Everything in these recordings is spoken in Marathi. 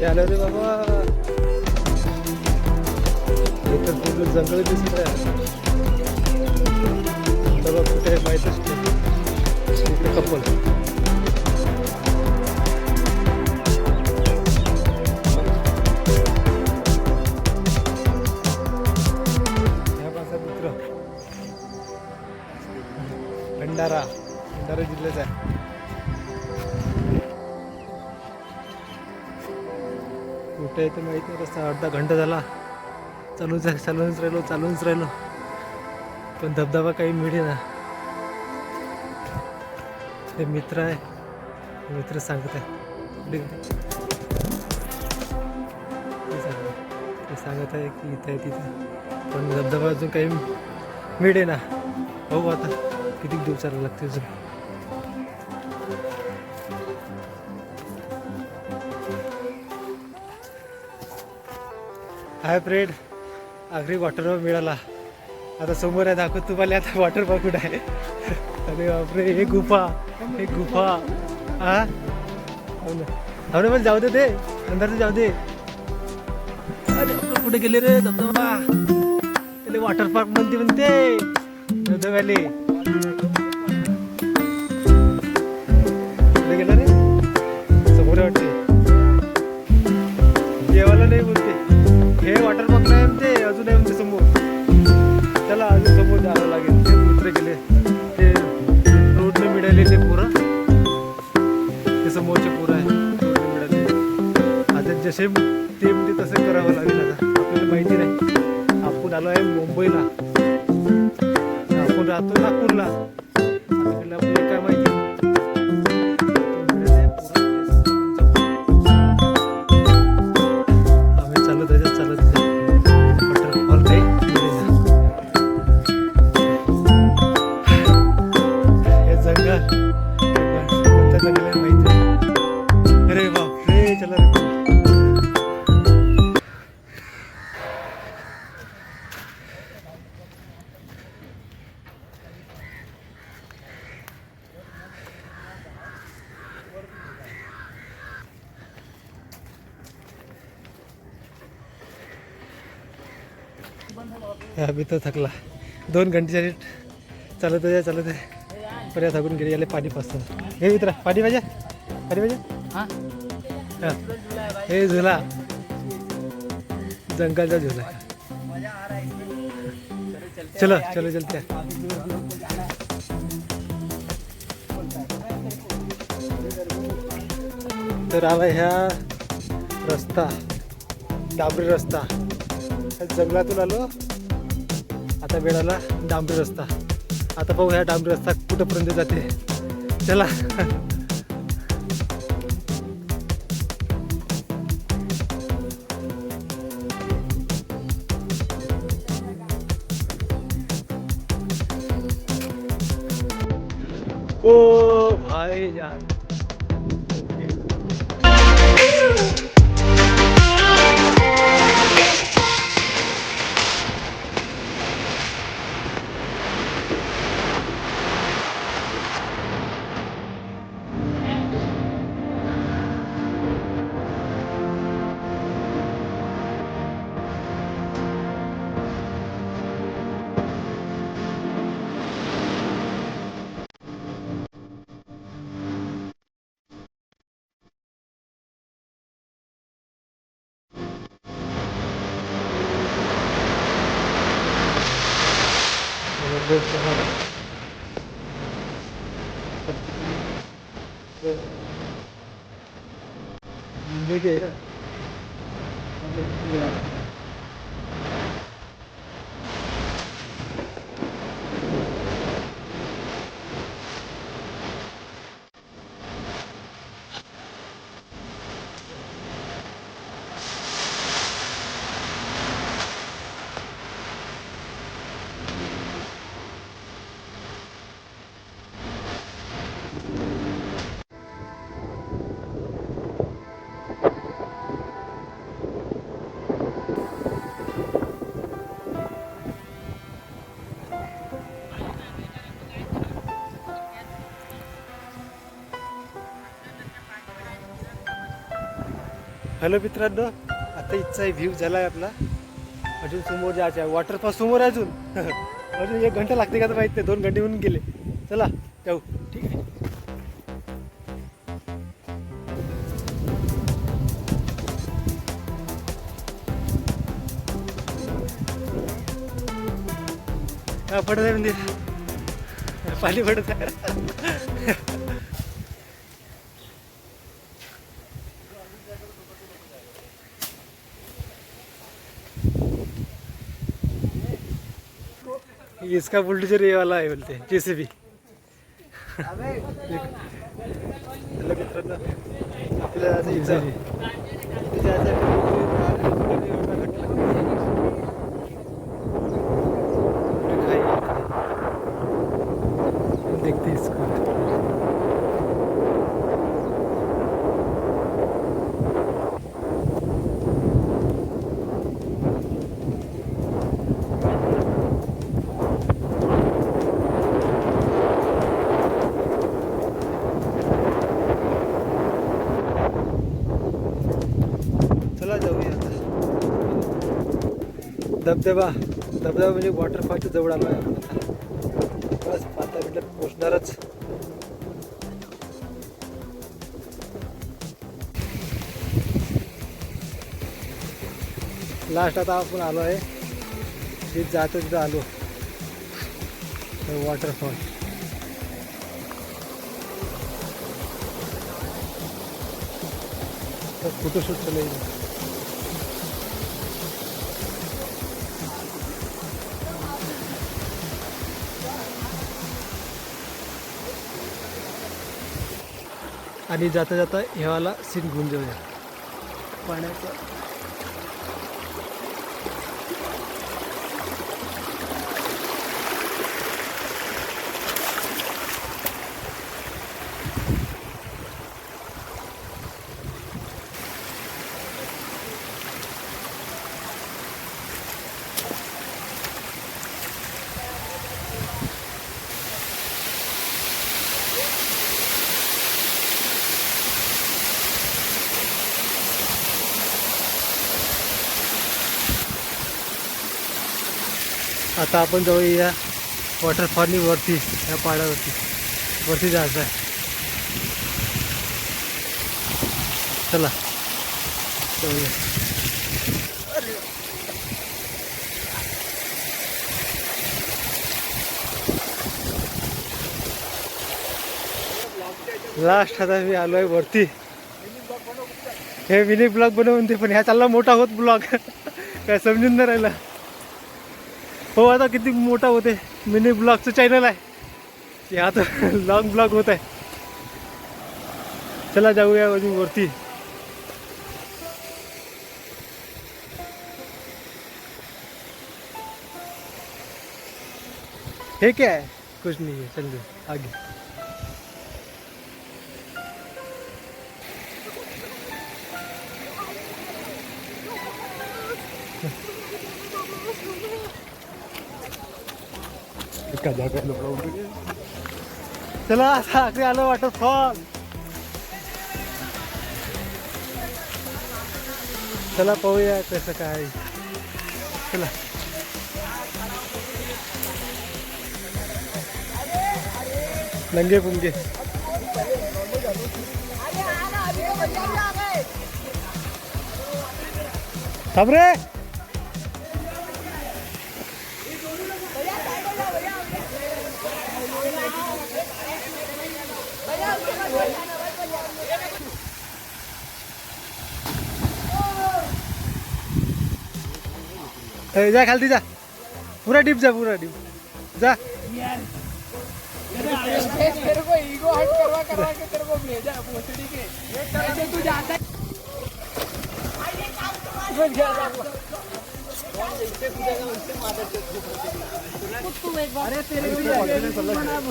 आलं रे बाबा. इथं पूर्ण जंगल दिसत आहे. बघा कुठे माहीतच नाही. इकडे कपल. ह्या माझा मित्र भंडारा जिल्ह्याचा आहे. कुठे आहे तर माहीत नाही. रस्ता अर्धा घंटा झाला चालूच राहिलो पण धबधबा काही मिळेना. हे मित्र आहे. मित्र सांगत आहे ते सांगत आहे की इथे आहे तिथे, पण धबधबा अजून काही मिळेना. बघू आता किती दिवस चालायला लागते अजून. हाय फ्रेंड, आखरी वॉटर मिळाला. आता समोर आहे, दाखवत तुम्हाला. आता वॉटर पार्क कुठं आहे. अरे बापरे, हे गुफा हा हो ना मला जाऊ दे, ते अंदर जाऊ दे. अरे कुठे गेले रे धबधबा. त्याला वॉटर पार्क म्हणते धबधब्याले. कुठे गेला रे, समोर वाटते. जेवायला नाही बोलते. हे वॉटर पार्क नाही म्हणते, अजून आहे म्हणते समोर. त्याला अजून समोर जावं लागेल. ते मित्र गेले, ते रोडने मिळालेले पोरं, ते समोरचे पोरं आहे रोडने मिळाले. आता जसे ते म्हणजे तसं करावं लागेल. आता आपल्याला माहिती नाही. आपण आलो आहे मुंबईला, आपण राहतो नागपूरला. आपल्याला काय माहिती. अभि तो थकला. 2 घंटे चालत आहे. पर्या थकून गेले. याला पाणी पाजतो. हे मित्रा, पाणी पाहिजे. हां, हे झुला, जंगलचा झुला. चलो चलते. तर आला ह्या रस्ता, डांबरी रस्ता. जंगलातून आलो, आता मिळाला डांबरी रस्ता. आता बघू ह्या डांबरी रस्ता कुठंपर्यंत जाते. चला. ओ भाई जान, हॅलो मित्रांनो, आता इथचा व्ह्यू झाला आहे आपला. अजून समोर जायचं आहे, वॉटरफॉल समोर आहे अजून. अजून 1 घंटा लागते का तर माहित नाही, 2 घंटे होऊन गेले. चला जाऊ. ठीक आहे. हा पडत आहे म्हणजे पाणी पडत आहे. इसका बुलडोजर ये वाला है बोलते हैं, जेसीबी. मित्रांनो आपल्याला असं इथं इथे जायचं देखते इसको. चला जाऊया आता. धबधबा म्हणजे वॉटरफॉलच्या जवळ आलो आहे. बस 5 मिनिटात पोचणारच. लास्ट आता आपण आलो आहे, जिथे जातो तिथं आलो. वॉटरफॉल फोटोशूट चले. आणि जाता जाता ह्यावाला सीन घेऊन जाऊया पाण्याचा. आता आपण जाऊया वॉटरफॉलनी वरती, या पहाडावरती वरती जायचं आहे. चला जाऊया. लास्ट आता मी आलो आहे वरती. हे मिनी ब्लॉग बनवून ते, पण ह्या चालला मोठा होत ब्लॉग. काय समजून नाही राहिला. हो आता किती मोठा होते, मिनी ब्लॉगचं चॅनल आहे की आता लॉंग ब्लॉग होत आहे. चला जाऊया अजून वरती. हे क्या है? कुछ नहीं है, चल जाओ आगे. चला आखरी आलो वॉटरफॉल. चला पाहूया कसं काय. चला नंगे पुंगे. थांब रे. जा खालती जा, पूरा डीप जा, पूरा डीप जा. तेरे को ईगो हट करवा के तेरे को भेजा भोसड़ी के. ऐसे तू जाता है.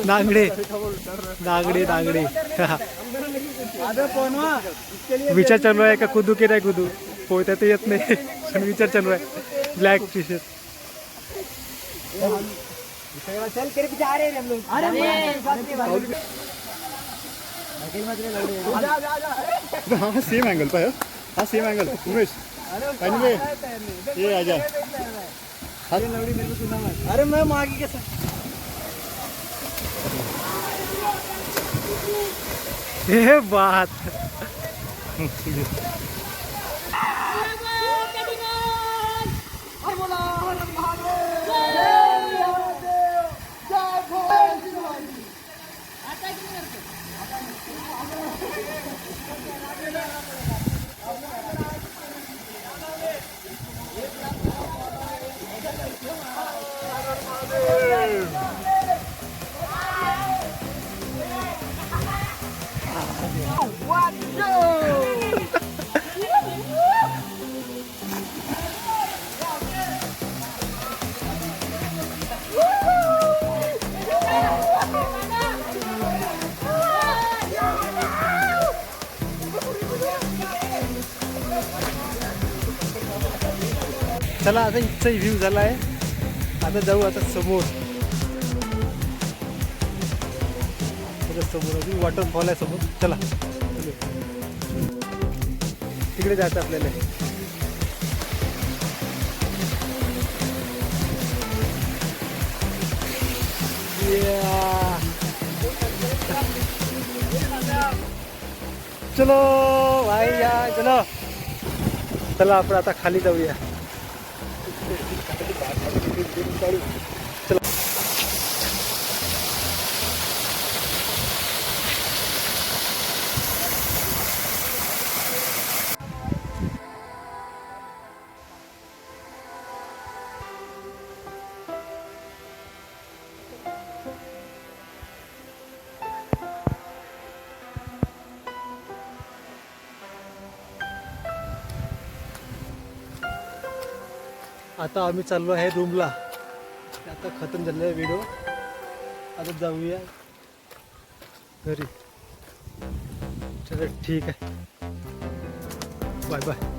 नांगडे नांगडे नांगडे. विचार चालू आहे का कुदू की नाही कुदू. पोहता तर येत नाही, पण विचार चालू आहे. Black tea shirt. चल तेरे पीछे आ रहे हैं हम लोग. हाँ सेम एंगल पर है. हा सेम एंगल उमेश पहले ये आजा अरे मैं मागी कैसे ये बात चला आता इथचा व्ह्यू झाला आहे. आता जाऊ आता समोर. समोर अजून वॉटरफॉल आहे समोर. चला तिकडे जायचं आपल्याला. चलो भाई या चलो. चला आपण आता खाली जाऊया. चला आता आम्ही चाललो आहे रूमला. आता खतम झालेला आहे व्हिडिओ. आता जाऊया घरी. चला ठीक आहे. Bye bye.